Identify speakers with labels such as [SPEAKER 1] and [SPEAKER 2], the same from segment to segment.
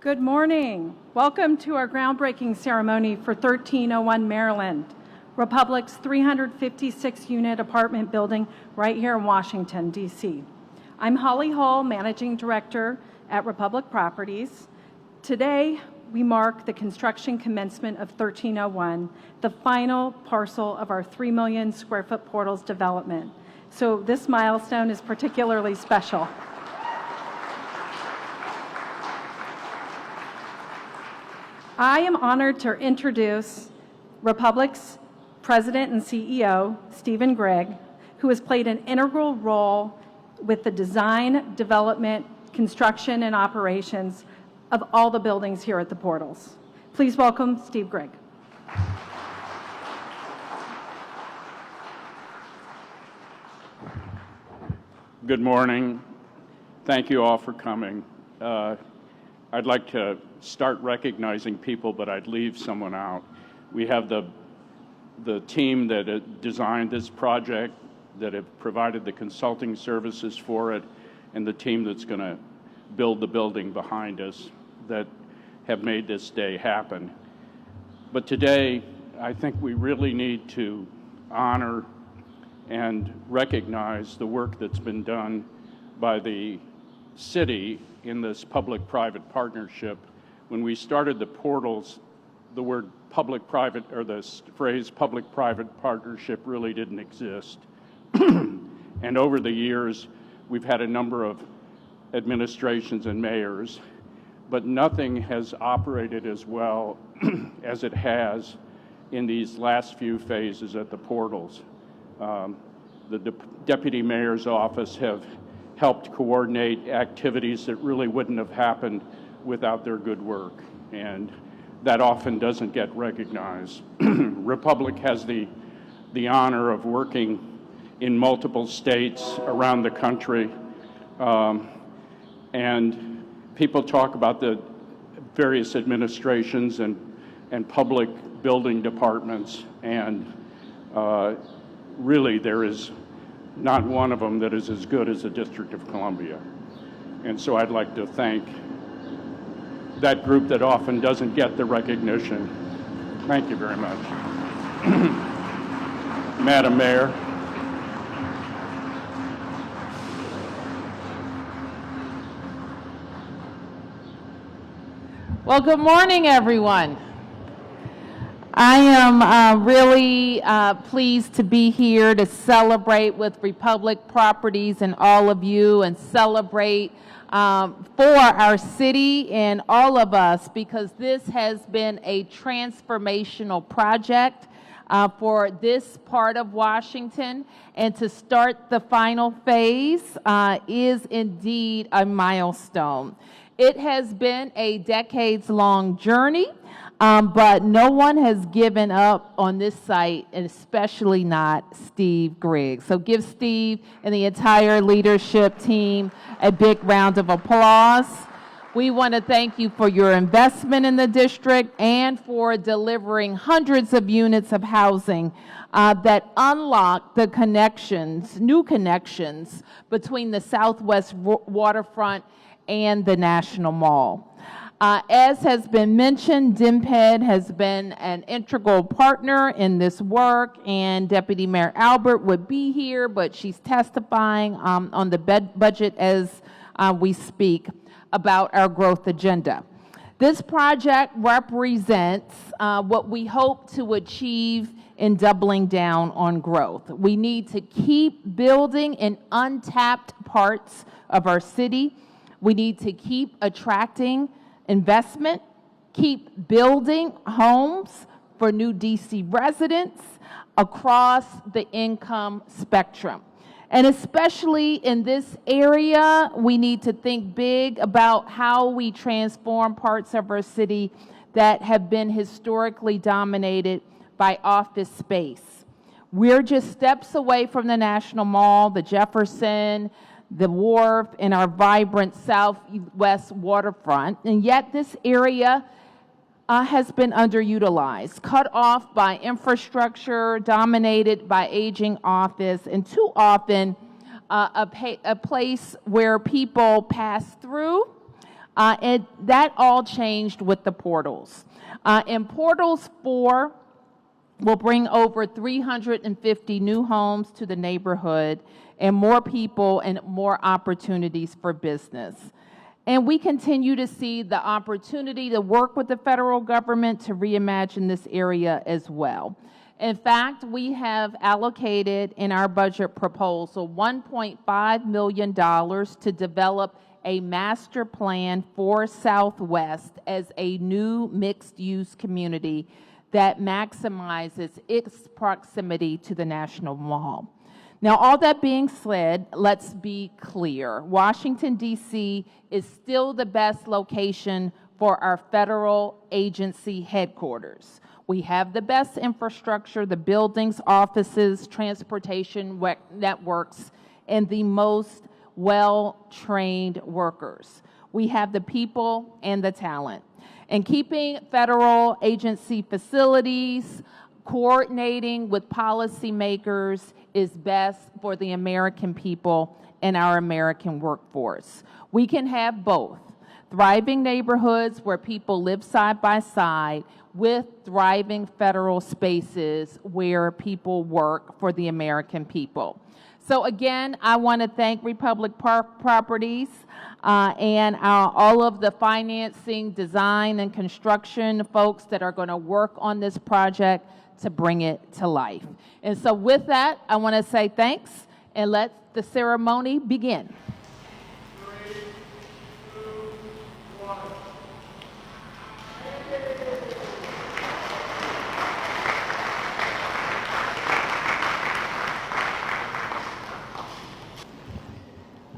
[SPEAKER 1] Good morning. Welcome to our groundbreaking ceremony for 1301 Maryland, Republic's 356-unit apartment building right here in Washington, D.C. I'm Holly Hull, Managing Director at Republic Properties. Today, we mark the construction commencement of 1301, the final parcel of our 3 million square foot Portals development. So this milestone is particularly special. I am honored to introduce Republic's President and CEO, Stephen Gregg, who has played an integral role with the design, development, construction, and operations of all the buildings here at the Portals. Please welcome Steve Gregg.
[SPEAKER 2] Good morning. Thank you all for coming. I'd like to start recognizing people, but I'd leave someone out. We have the team that designed this project, that have provided the consulting services for it, and the team that's going to build the building behind us that have made this day happen. But today, I think we really need to honor and recognize the work that's been done by the city in this public-private partnership. When we started the Portals, the word public-private, or the phrase public-private partnership really didn't exist. And over the years, we've had a number of administrations and mayors, but nothing has operated as well as it has in these last few phases at the Portals. The Deputy Mayor's office have helped coordinate activities that really wouldn't have happened without their good work, and that often doesn't get recognized. Republic has the honor of working in multiple states around the country, and people talk about the various administrations and public building departments, and really there is not one of them that is as good as the District of Columbia. And so I'd like to thank that group that often doesn't get the recognition. Thank you very much. Madam Mayor.
[SPEAKER 3] Well, good morning, everyone. I am really pleased to be here to celebrate with Republic Properties and all of you, and celebrate for our city and all of us, because this has been a transformational project for this part of Washington, and to start the final phase is indeed a milestone. It has been a decades-long journey, but no one has given up on this site, and especially not Steve Gregg. So give Steve and the entire leadership team a big round of applause. We want to thank you for your investment in the district and for delivering hundreds of units of housing that unlock the connections, new connections between the Southwest waterfront and the National Mall. As has been mentioned, DMPED has been an integral partner in this work, and Deputy Mayor Albert would be here, but she's testifying on the budget as we speak about our growth agenda. This project represents what we hope to achieve in doubling down on growth. We need to keep building in untapped parts of our city. We need to keep attracting investment, keep building homes for new DC residents across the income spectrum. And especially in this area, we need to think big about how we transform parts of our city that have been historically dominated by office space. We're just steps away from the National Mall, the Jefferson, the Wharf, and our vibrant Southwest waterfront, and yet this area has been underutilized, cut off by infrastructure, dominated by aging office, and too often a place where people pass through And that all changed with the portals. And Portals 4 will bring over 350 new homes to the neighborhood and more people and more opportunities for business. And we continue to see the opportunity to work with the federal government to reimagine this area as well. In fact, we have allocated in our budget proposal $1.5 million to develop a master plan for Southwest as a new mixed-use community that maximizes its proximity to the National Mall. Now, all that being said, let's be clear. Washington, D.C. is still the best location for our federal agency headquarters. We have the best infrastructure, the buildings, offices, transportation networks, and the most well-trained workers. We have the people and the talent. And keeping federal agency facilities, coordinating with policymakers is best for the American people and our American workforce. We can have both. Thriving neighborhoods where people live side by side with thriving federal spaces where people work for the American people. So again, I want to thank Republic Properties and all of the financing, design, and construction folks that are going to work on this project to bring it to life. And so with that, I want to say thanks and let the ceremony begin.
[SPEAKER 4] 3, 2, 1.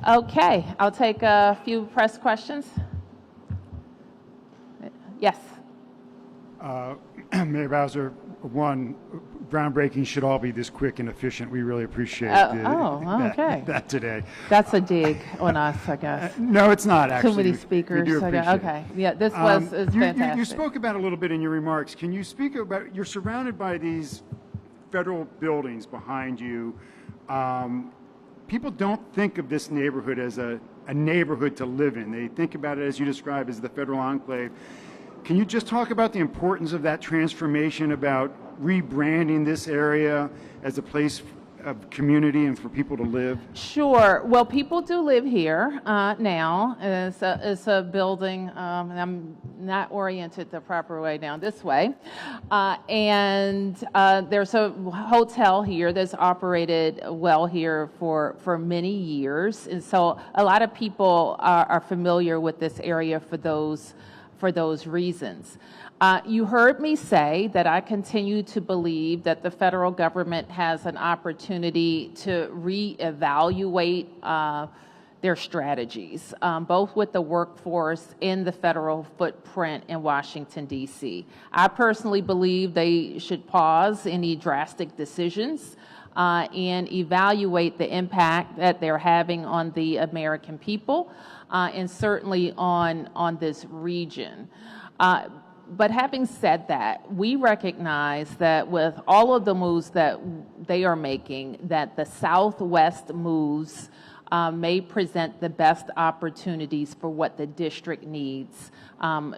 [SPEAKER 3] Okay, I'll take a few press questions. Yes.
[SPEAKER 4] Mayor Bowser, one, groundbreaking should all be this quick and efficient. We really appreciate
[SPEAKER 3] okay.
[SPEAKER 4] that today.
[SPEAKER 3] That's a dig on us, I guess.
[SPEAKER 4] No, it's not actually.
[SPEAKER 3] Too many speakers.
[SPEAKER 4] We do appreciate it.
[SPEAKER 3] Okay, yeah, this was fantastic.
[SPEAKER 4] You spoke about a little bit in your remarks. Can you speak about, you're surrounded by these federal buildings behind you. People don't think of this neighborhood as a neighborhood to live in. They think about it, as you described, as the federal enclave. Can you just talk about the importance of that transformation, about rebranding this area as a place of community and for people to live?
[SPEAKER 3] Sure. Well, people do live here now. It's a building, and I'm not oriented the proper way down this way. And there's a hotel here that's operated well here for many years. And so a lot of people are familiar with this area for those reasons. You heard me say that I continue to believe that the federal government has an opportunity to reevaluate their strategies, both with the workforce and the federal footprint in Washington, D.C. I personally believe they should pause any drastic decisions and evaluate the impact that they're having on the American people and certainly on this region. But having said that, we recognize that with all of the moves that they are making, that the Southwest moves may present the best opportunities for what the district needs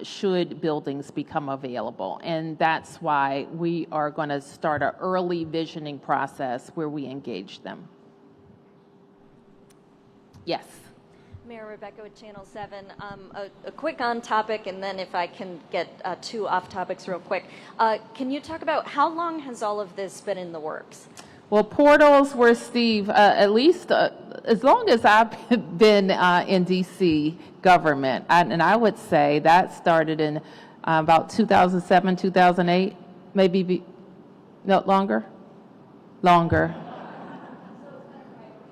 [SPEAKER 3] should buildings become available. And that's why we are going to start an early visioning process where we engage them. Yes.
[SPEAKER 5] Mayor Rebecca with Channel 7. A quick on topic, and then if I can get two off topics real quick. Can you talk about how long has all of this been in the works?
[SPEAKER 3] Well, portals were, Steve, at least as long as I've been in D.C. government, and I would say that started in about 2007, 2008, maybe no, longer? Longer.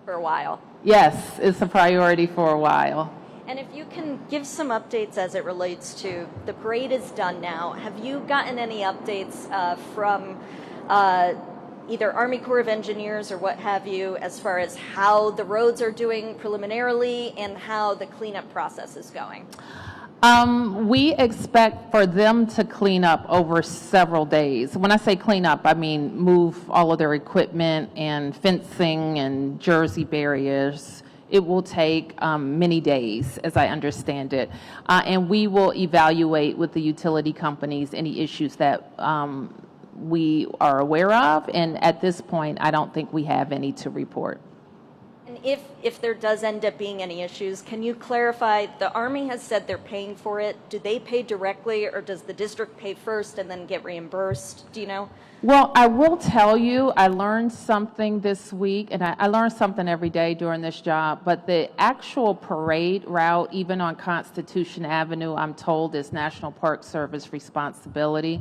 [SPEAKER 5] For a while.
[SPEAKER 3] Yes, it's a priority for a while.
[SPEAKER 5] And if you can give some updates as it relates to the parade is done now, have you gotten any updates from either Army Corps of Engineers or what have you as far as how the roads are doing preliminarily and how the cleanup process is going?
[SPEAKER 3] We expect for them to clean up over several days. When I say clean up, I mean move all of their equipment and fencing and jersey barriers it will take many days, as I understand it. And we will evaluate with the utility companies any issues that we are aware of. And at this point, I don't think we have any to report.
[SPEAKER 5] And if there does end up being any issues, can you clarify, the Army has said they're paying for it. Do they pay directly, or does the district pay first and then get reimbursed? Do you know?
[SPEAKER 3] Well, I will tell you, I learned something this week, and I learn something every day during this job, but the actual parade route, even on Constitution Avenue, I'm told is National Park Service responsibility.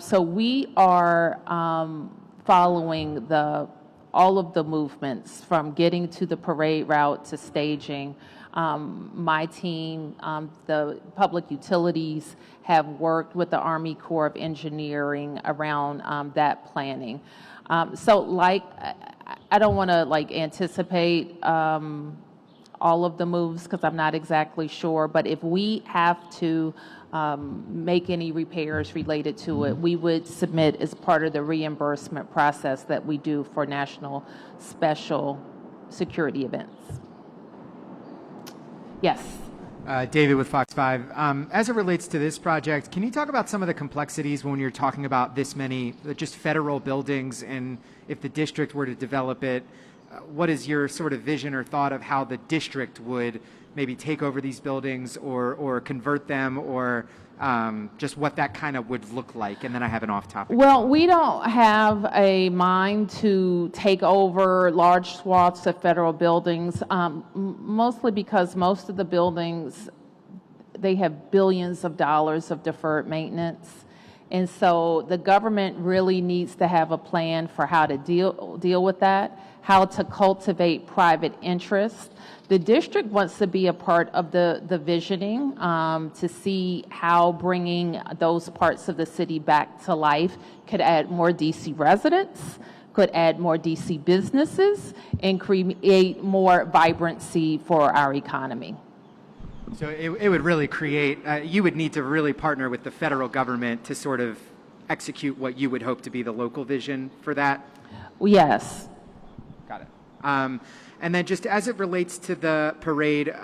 [SPEAKER 3] So we are following all of the movements from getting to the parade route to staging. My team, the public utilities, have worked with the Army Corps of Engineering around that planning. So, like, I don't want to anticipate all of the moves because I'm not exactly sure. But if we have to make any repairs related to it, we would submit as part of the reimbursement process that we do for national special security events. Yes.
[SPEAKER 6] David with Fox 5. As it relates to this project, can you talk about some of the complexities when you're talking about this many just federal buildings, and if the district were to develop it, what is your sort of vision or thought of how the district would maybe take over these buildings or convert them, or just what that kind of would look like? And then I have an off-topic.
[SPEAKER 3] Well, we don't have a mind to take over large swaths of federal buildings, mostly because most of the buildings, they have billions of dollars of deferred maintenance. And so the government really needs to have a plan for how to deal with that, how to cultivate private interest. The district wants to be a part of the visioning to see how bringing those parts of the city back to life could add more DC residents, could add more DC businesses, and create more vibrancy for our economy.
[SPEAKER 6] So it would really create, you would need to really partner with the federal government to sort of execute what you would hope to be the local vision for that?
[SPEAKER 3] Yes.
[SPEAKER 6] Got it. And then just as it relates to the parade,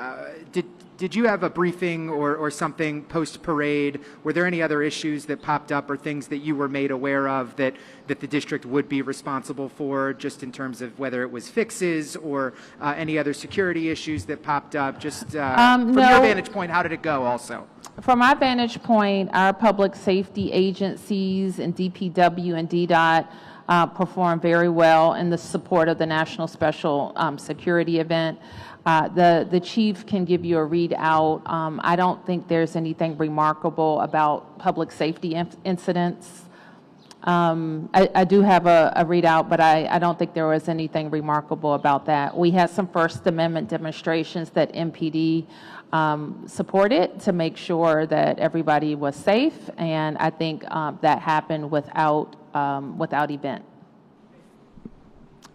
[SPEAKER 6] did you have a briefing or something post-parade? Were there any other issues that popped up or things that you were made aware of that the district would be responsible for, just in terms of whether it was fixes or any other security issues that popped up? Just from
[SPEAKER 3] no.
[SPEAKER 6] your vantage point, how did it go also?
[SPEAKER 3] From our vantage point, our public safety agencies and DPW and DDOT performed very well in the support of the National Special Security event. The chief can give you a readout. I don't think there's anything remarkable about public safety incidents. I do have a readout, but I don't think there was anything remarkable about that. We had some First Amendment demonstrations that MPD supported to make sure that everybody was safe, and I think that happened without event.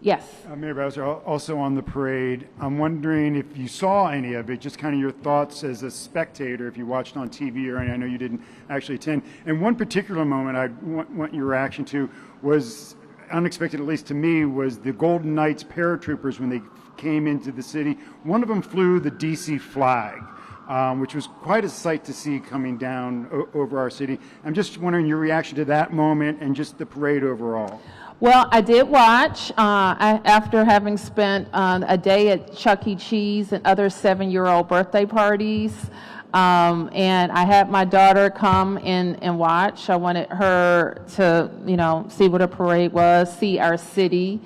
[SPEAKER 3] Yes.
[SPEAKER 4] Mayor Bowser, also on the parade, I'm wondering if you saw any of it, just kind of your thoughts as a spectator, if you watched on TV, or I know you didn't actually attend. And one particular moment I want your reaction to was unexpected, at least to me, was the Golden Knights paratroopers when they came into the city. One of them flew the DC flag, which was quite a sight to see coming down over our city. I'm just wondering your reaction to that moment and just the parade overall.
[SPEAKER 3] Well, I did watch after having spent a day at Chuck E. Cheese and other 7-year-old birthday parties. And I had my daughter come in and watch. I wanted her to, see what a parade was, see our city.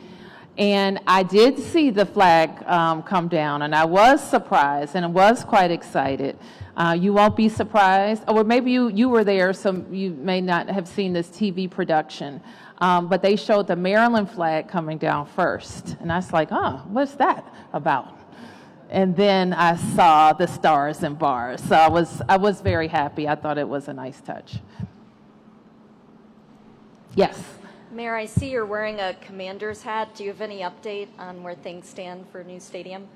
[SPEAKER 3] And I did see the flag come down, and I was surprised, and I was quite excited. You won't be surprised, or maybe you were there, so you may not have seen this TV production. But they showed the Maryland flag coming down first. And I was like, what's that about? And then I saw the stars and bars. So I was very happy. I thought it was a nice touch. Yes.
[SPEAKER 5] Mayor, I see you're wearing a commander's hat. Do you have any update on where things stand for new stadium?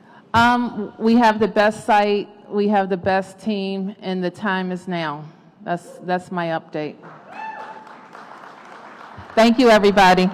[SPEAKER 3] We have the best site, we have the best team, and the time is now. That's my update. Thank you, everybody.